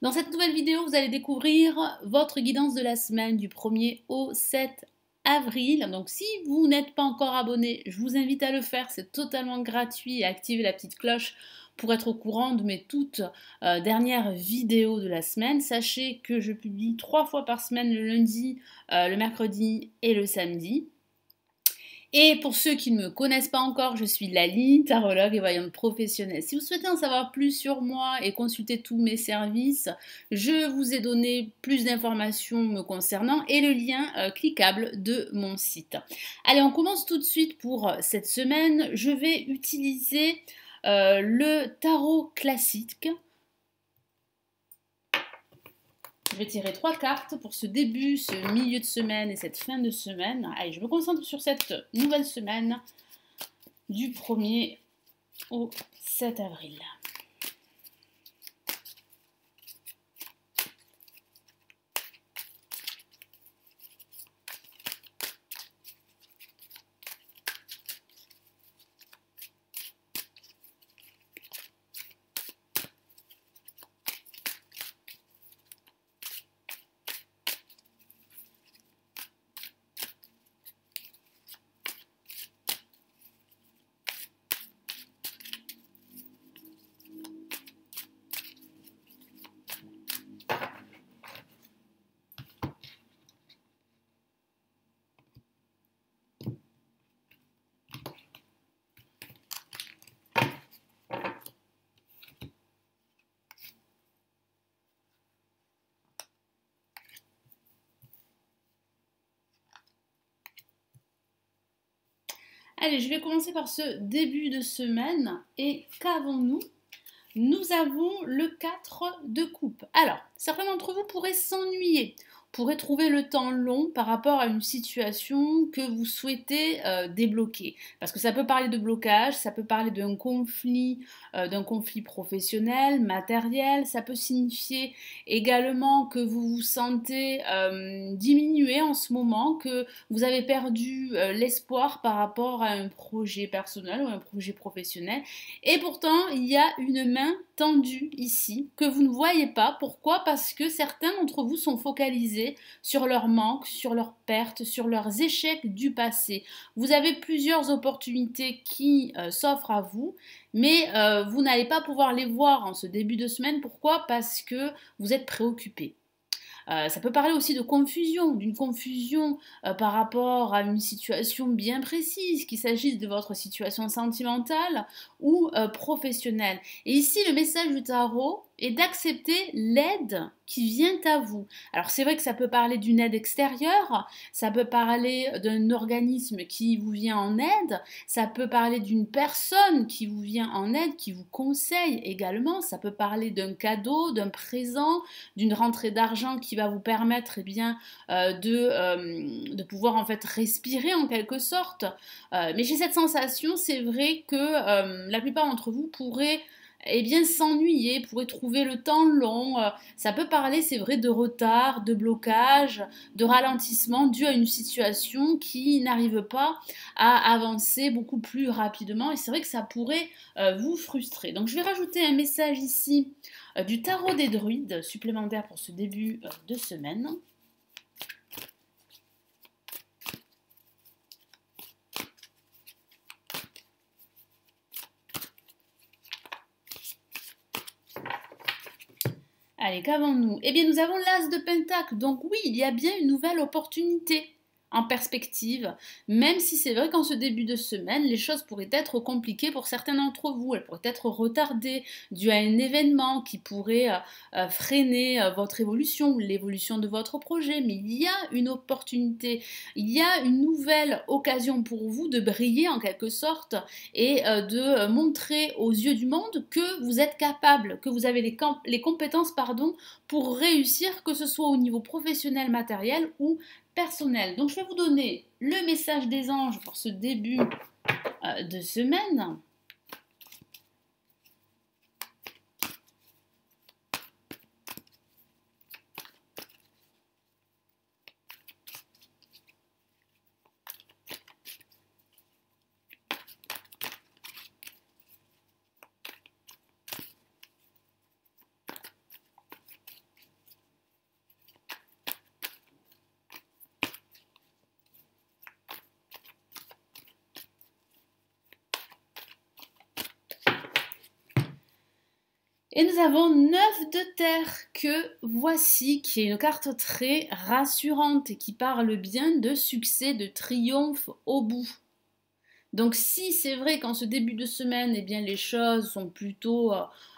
Dans cette nouvelle vidéo, vous allez découvrir votre guidance de la semaine du 1er au 7 avril. Donc si vous n'êtes pas encore abonné, je vous invite à le faire, c'est totalement gratuit et activez la petite cloche pour être au courant de mes toutes dernières vidéos de la semaine. Sachez que je publie 3 fois par semaine, le lundi, le mercredi et le samedi. Et pour ceux qui ne me connaissent pas encore, je suis Lali, tarologue et voyante professionnelle. Si vous souhaitez en savoir plus sur moi et consulter tous mes services, je vous ai donné plus d'informations me concernant et le lien cliquable de mon site. Allez, on commence tout de suite pour cette semaine. Je vais utiliser le tarot classique. Je vais tirer 3 cartes pour ce début, ce milieu de semaine et cette fin de semaine. Allez, je me concentre sur cette nouvelle semaine du 1er au 7 avril. Allez, je vais commencer par ce début de semaine. Et qu'avons-nous? Nous avons le 4 de coupe. Alors, certains d'entre vous pourraient s'ennuyer, pourraient trouver le temps long par rapport à une situation que vous souhaitez débloquer. Parce que ça peut parler de blocage, ça peut parler d'un conflit professionnel, matériel, ça peut signifier également que vous vous sentez diminué en ce moment, que vous avez perdu l'espoir par rapport à un projet personnel ou un projet professionnel. Et pourtant, il y a une main tendue ici que vous ne voyez pas. Pourquoi? Parce que certains d'entre vous sont focalisés sur leurs manques, sur leurs pertes, sur leurs échecs du passé. Vous avez plusieurs opportunités qui s'offrent à vous, mais vous n'allez pas pouvoir les voir en ce début de semaine. Pourquoi? Parce que vous êtes préoccupés. Ça peut parler aussi de confusion, d'une confusion par rapport à une situation bien précise, qu'il s'agisse de votre situation sentimentale ou professionnelle. Et ici, le message du tarot est d'accepter l'aide qui vient à vous. Alors c'est vrai que ça peut parler d'une aide extérieure, ça peut parler d'un organisme qui vous vient en aide, ça peut parler d'une personne qui vous vient en aide, qui vous conseille également, ça peut parler d'un cadeau, d'un présent, d'une rentrée d'argent qui va vous permettre de pouvoir en fait respirer en quelque sorte. Mais j'ai cette sensation, c'est vrai que la plupart d'entre vous pourraient s'ennuyer, pourraient trouver le temps long. Ça peut parler, c'est vrai, de retard, de blocage, de ralentissement dû à une situation qui n'arrive pas à avancer beaucoup plus rapidement. Et c'est vrai que ça pourrait vous frustrer. Donc je vais rajouter un message ici du tarot des druides supplémentaire pour ce début de semaine. Allez, qu'avons-nous? Eh bien, nous avons l'As de Pentacle. Donc oui, il y a bien une nouvelle opportunité en perspective, même si c'est vrai qu'en ce début de semaine, les choses pourraient être compliquées pour certains d'entre vous. Elles pourraient être retardées dû à un événement qui pourrait freiner votre évolution ou l'évolution de votre projet. Mais il y a une opportunité, il y a une nouvelle occasion pour vous de briller en quelque sorte et de montrer aux yeux du monde que vous êtes capable, que vous avez les compétences pour réussir, que ce soit au niveau professionnel, matériel ou personnel. Donc je vais vous donner le message des anges pour ce début de semaine. Et nous avons 9 de terre que voici, qui est une carte très rassurante et qui parle bien de succès, de triomphe au bout. Donc si c'est vrai qu'en ce début de semaine, eh bien, les choses sont plutôt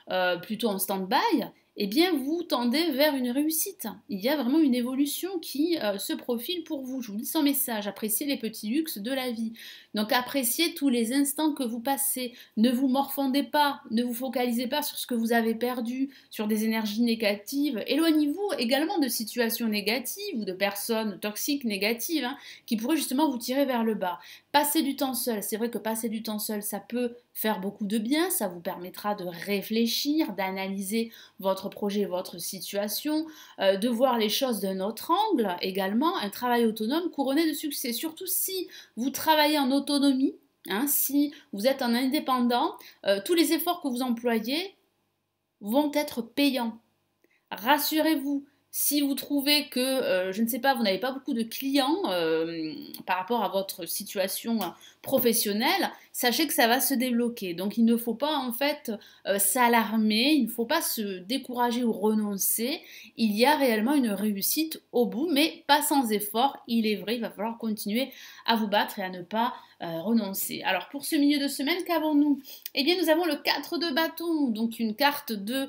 en stand-by, eh bien vous tendez vers une réussite. Il y a vraiment une évolution qui se profile pour vous. Je vous dis son message, appréciez les petits luxes de la vie. Donc appréciez tous les instants que vous passez. Ne vous morfondez pas, ne vous focalisez pas sur ce que vous avez perdu, sur des énergies négatives. Éloignez-vous également de situations négatives ou de personnes toxiques négatives qui pourraient justement vous tirer vers le bas. Passez du temps seul, c'est vrai que passer du temps seul, ça peut faire beaucoup de bien, ça vous permettra de réfléchir, d'analyser votre projet, votre situation, de voir les choses d'un autre angle également, un travail autonome couronné de succès, surtout si vous travaillez en autonomie, si vous êtes en indépendant, tous les efforts que vous employez vont être payants. Rassurez-vous, si vous trouvez que, je ne sais pas, vous n'avez pas beaucoup de clients par rapport à votre situation professionnelle, sachez que ça va se débloquer. Donc il ne faut pas en fait s'alarmer, il ne faut pas se décourager ou renoncer. Il y a réellement une réussite au bout, mais pas sans effort. Il est vrai, il va falloir continuer à vous battre et à ne pas renoncer. Alors pour ce milieu de semaine, qu'avons-nous? Eh bien nous avons le 4 de bâton, donc une carte de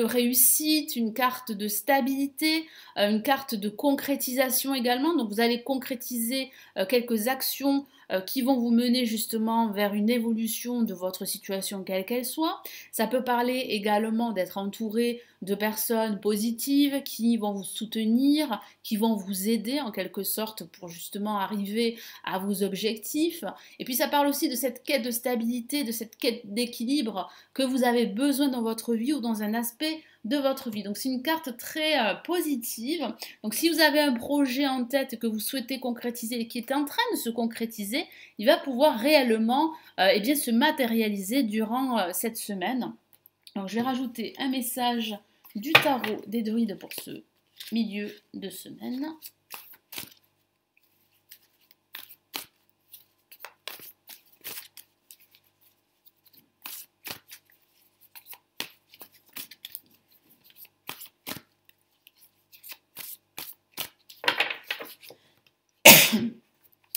réussite, une carte de stabilité, une carte de concrétisation également. Donc vous allez concrétiser quelques actions qui vont vous mener justement vers une évolution de votre situation quelle qu'elle soit. Ça peut parler également d'être entouré de personnes positives qui vont vous soutenir, qui vont vous aider en quelque sorte pour justement arriver à vos objectifs. Et puis ça parle aussi de cette quête de stabilité, de cette quête d'équilibre que vous avez besoin dans votre vie ou dans un aspect de votre vie. Donc c'est une carte très positive. Donc si vous avez un projet en tête que vous souhaitez concrétiser et qui est en train de se concrétiser, il va pouvoir réellement se matérialiser durant cette semaine. Donc je vais rajouter un message du tarot des druides pour ce milieu de semaine.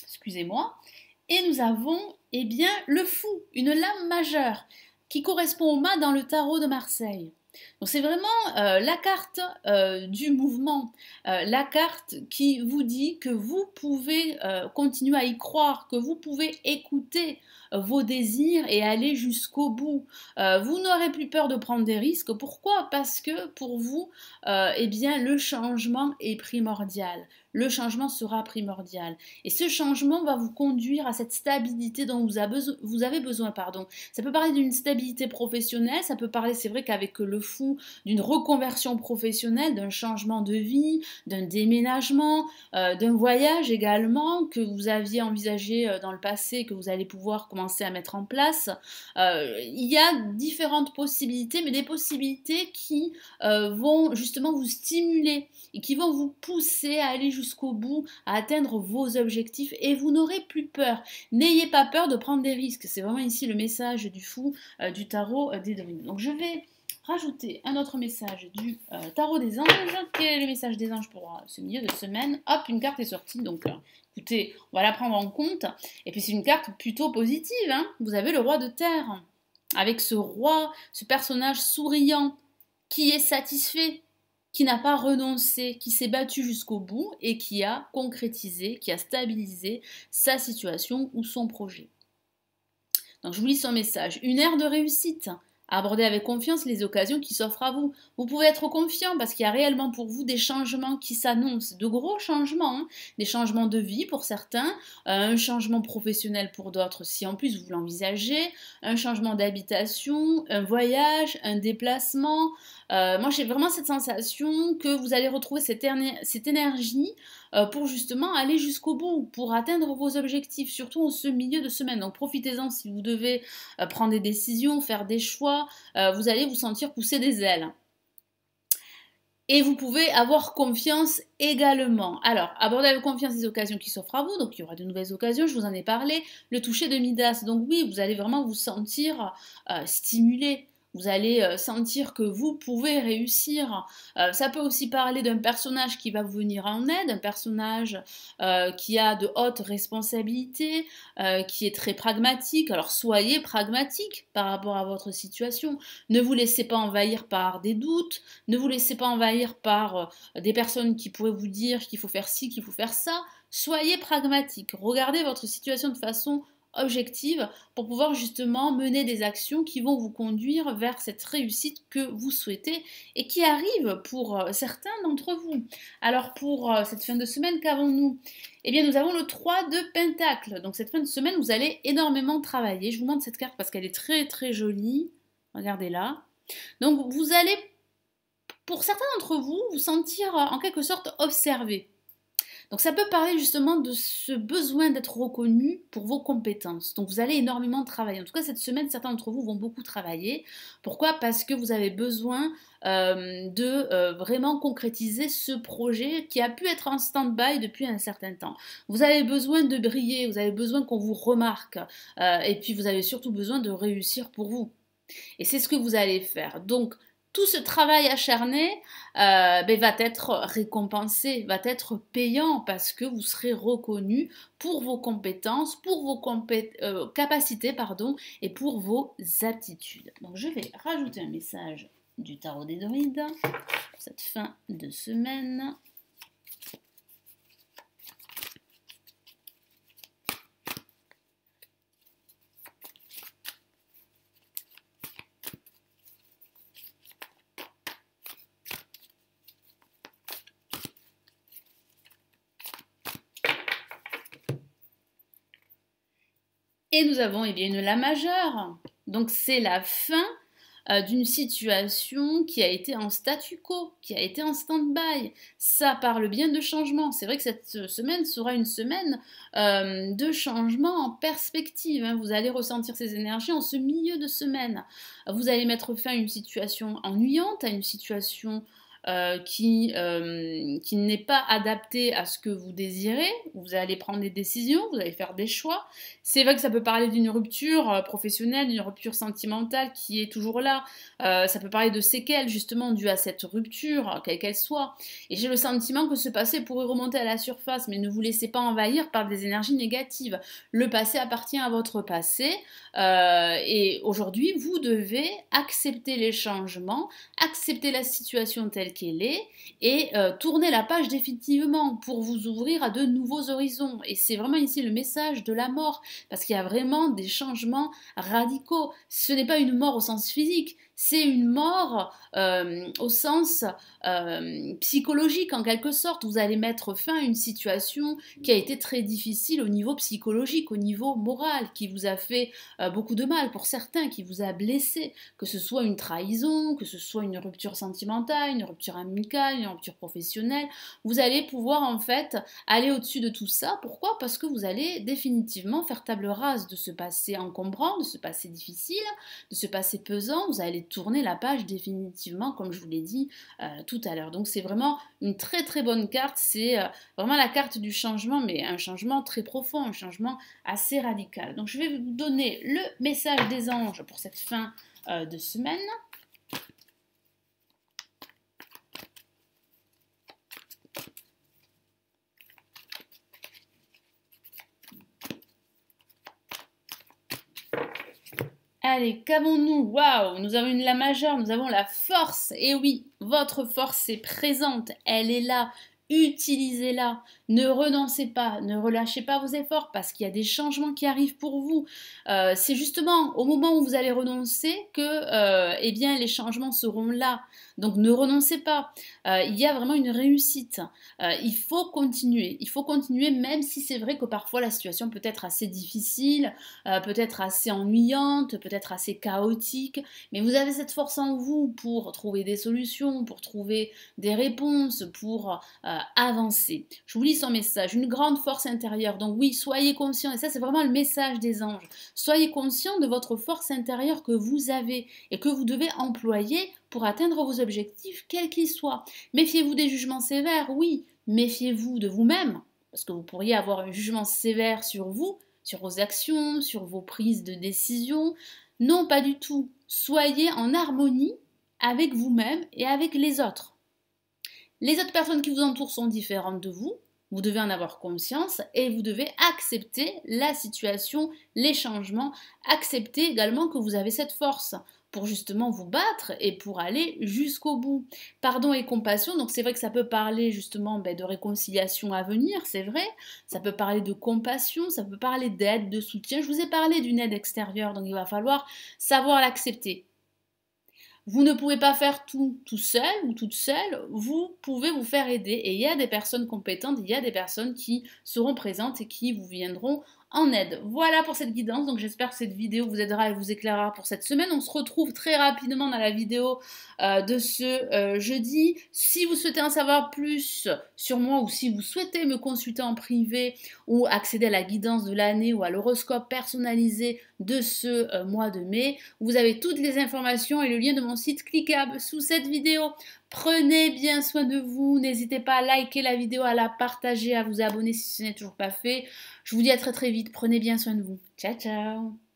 Excusez-moi. Et nous avons, eh bien, le fou, une lame majeure, qui correspond au mât dans le tarot de Marseille. Donc c'est vraiment la carte du mouvement, la carte qui vous dit que vous pouvez continuer à y croire, que vous pouvez écouter vos désirs et aller jusqu'au bout. Vous n'aurez plus peur de prendre des risques. Pourquoi? Parce que pour vous, le changement est primordial. Le changement sera primordial. Et ce changement va vous conduire à cette stabilité dont vous avez besoin. Ça peut parler d'une stabilité professionnelle, ça peut parler, c'est vrai qu'avec le fou, d'une reconversion professionnelle, d'un changement de vie, d'un déménagement, d'un voyage également que vous aviez envisagé dans le passé, que vous allez pouvoir commencer à mettre en place. Il y a différentes possibilités, mais des possibilités qui vont justement vous stimuler et qui vont vous pousser à aller jusqu'au bout, à atteindre vos objectifs et vous n'aurez plus peur. N'ayez pas peur de prendre des risques. C'est vraiment ici le message du fou du tarot des druides. Donc je vais rajouter un autre message du tarot des anges. Quel est le message des anges pour ce milieu de semaine? Hop, une carte est sortie, donc écoutez, on va la prendre en compte. Et puis c'est une carte plutôt positive, Vous avez le roi de terre, avec ce roi, ce personnage souriant, qui est satisfait, qui n'a pas renoncé, qui s'est battu jusqu'au bout et qui a concrétisé, qui a stabilisé sa situation ou son projet. Donc je vous lis son message. Une ère de réussite. Abordez avec confiance les occasions qui s'offrent à vous. Vous pouvez être confiant parce qu'il y a réellement pour vous des changements qui s'annoncent, de gros changements, des changements de vie pour certains, un changement professionnel pour d'autres si en plus vous l'envisagez, un changement d'habitation, un voyage, un déplacement. Moi j'ai vraiment cette sensation que vous allez retrouver cette énergie pour justement aller jusqu'au bout, pour atteindre vos objectifs, surtout en ce milieu de semaine. Donc profitez-en si vous devez prendre des décisions, faire des choix, vous allez vous sentir pousser des ailes. Et vous pouvez avoir confiance également. Alors, abordez avec confiance les occasions qui s'offrent à vous. Donc, il y aura de nouvelles occasions, je vous en ai parlé. Le toucher de Midas. Donc oui, vous allez vraiment vous sentir stimulé. vous allez sentir que vous pouvez réussir. Ça peut aussi parler d'un personnage qui va vous venir en aide, un personnage qui a de hautes responsabilités, qui est très pragmatique. Alors soyez pragmatique par rapport à votre situation. Ne vous laissez pas envahir par des doutes, ne vous laissez pas envahir par des personnes qui pourraient vous dire qu'il faut faire ci, qu'il faut faire ça. Soyez pragmatique. Regardez votre situation de façon objective pour pouvoir justement mener des actions qui vont vous conduire vers cette réussite que vous souhaitez et qui arrive pour certains d'entre vous. Alors pour cette fin de semaine, qu'avons-nous? Eh bien, nous avons le 3 de Pentacle. Donc cette fin de semaine, vous allez énormément travailler. Je vous montre cette carte parce qu'elle est très très jolie. Regardez-la. Donc vous allez, pour certains d'entre vous, vous sentir en quelque sorte observé. Donc ça peut parler justement de ce besoin d'être reconnu pour vos compétences. Donc vous allez énormément travailler. En tout cas, cette semaine, certains d'entre vous vont beaucoup travailler. Pourquoi? Parce que vous avez besoin de vraiment concrétiser ce projet qui a pu être en stand-by depuis un certain temps. Vous avez besoin de briller, vous avez besoin qu'on vous remarque. Et puis vous avez surtout besoin de réussir pour vous. Et c'est ce que vous allez faire. Donc, tout ce travail acharné va être récompensé, va être payant parce que vous serez reconnu pour vos compétences, pour vos capacités et pour vos aptitudes. Donc je vais rajouter un message du tarot des druides pour cette fin de semaine. Et nous avons une La majeure. Donc c'est la fin d'une situation qui a été en statu quo, qui a été en stand-by. Ça parle bien de changement. C'est vrai que cette semaine sera une semaine de changement en perspective. Hein. Vous allez ressentir ces énergies en ce milieu de semaine. Vous allez mettre fin à une situation ennuyante, à une situation qui n'est pas adapté à ce que vous désirez. Vous allez prendre des décisions, vous allez faire des choix. C'est vrai que ça peut parler d'une rupture professionnelle, d'une rupture sentimentale qui est toujours là. Ça peut parler de séquelles justement dues à cette rupture, quelle qu'elle soit. Et j'ai le sentiment que ce passé pourrait remonter à la surface, mais ne vous laissez pas envahir par des énergies négatives. Le passé appartient à votre passé et aujourd'hui, vous devez accepter les changements, accepter la situation telle qu'elle est et tourner la page définitivement pour vous ouvrir à de nouveaux horizons. Et c'est vraiment ici le message de la mort, parce qu'il y a vraiment des changements radicaux. Ce n'est pas une mort au sens physique, c'est une mort au sens psychologique en quelque sorte. Vous allez mettre fin à une situation qui a été très difficile au niveau psychologique, au niveau moral, qui vous a fait beaucoup de mal pour certains, qui vous a blessé, que ce soit une trahison, que ce soit une rupture sentimentale, une rupture amicale, une rupture professionnelle. Vous allez pouvoir en fait aller au-dessus de tout ça. Pourquoi? Parce que vous allez définitivement faire table rase de ce passé encombrant, de ce passé difficile, de ce passé pesant. Vous allez tourner la page définitivement, comme je vous l'ai dit tout à l'heure. Donc c'est vraiment une très très bonne carte. C'est vraiment la carte du changement, mais un changement très profond, un changement assez radical. Donc je vais vous donner le message des anges pour cette fin de semaine. Allez, qu'avons-nous? Waouh, nous avons une La majeure, nous avons la force. Et oui, votre force est présente, elle est là. Utilisez-la, ne renoncez pas, ne relâchez pas vos efforts parce qu'il y a des changements qui arrivent pour vous. C'est justement au moment où vous allez renoncer que eh bien, les changements seront là. Donc ne renoncez pas. Il y a vraiment une réussite. Il faut continuer même si c'est vrai que parfois la situation peut être assez difficile, peut-être assez ennuyante, peut-être assez chaotique, mais vous avez cette force en vous pour trouver des solutions, pour trouver des réponses, pour avancer. Je vous lis son message, une grande force intérieure. Donc oui, soyez conscient, et ça c'est vraiment le message des anges. Soyez conscient de votre force intérieure que vous avez et que vous devez employer pour atteindre vos objectifs, quels qu'ils soient. Méfiez-vous des jugements sévères, oui. Méfiez-vous de vous-même, parce que vous pourriez avoir un jugement sévère sur vous, sur vos actions, sur vos prises de décision. Non, pas du tout. Soyez en harmonie avec vous-même et avec les autres. Les autres personnes qui vous entourent sont différentes de vous. Vous devez en avoir conscience et vous devez accepter la situation, les changements, accepter également que vous avez cette force pour justement vous battre et pour aller jusqu'au bout. Pardon et compassion, donc c'est vrai que ça peut parler justement de réconciliation à venir, c'est vrai, ça peut parler de compassion, ça peut parler d'aide, de soutien. Je vous ai parlé d'une aide extérieure, donc il va falloir savoir l'accepter. Vous ne pouvez pas faire tout seul ou toute seule, vous pouvez vous faire aider et il y a des personnes compétentes, il y a des personnes qui seront présentes et qui vous viendront en aide. Voilà pour cette guidance, donc j'espère que cette vidéo vous aidera et vous éclairera pour cette semaine. On se retrouve très rapidement dans la vidéo de ce jeudi. Si vous souhaitez en savoir plus sur moi ou si vous souhaitez me consulter en privé ou accéder à la guidance de l'année ou à l'horoscope personnalisé de ce mois de mai, vous avez toutes les informations et le lien de mon site cliquable sous cette vidéo. Prenez bien soin de vous, n'hésitez pas à liker la vidéo, à la partager, à vous abonner si ce n'est toujours pas fait. Je vous dis à très très vite, prenez bien soin de vous. Ciao ciao.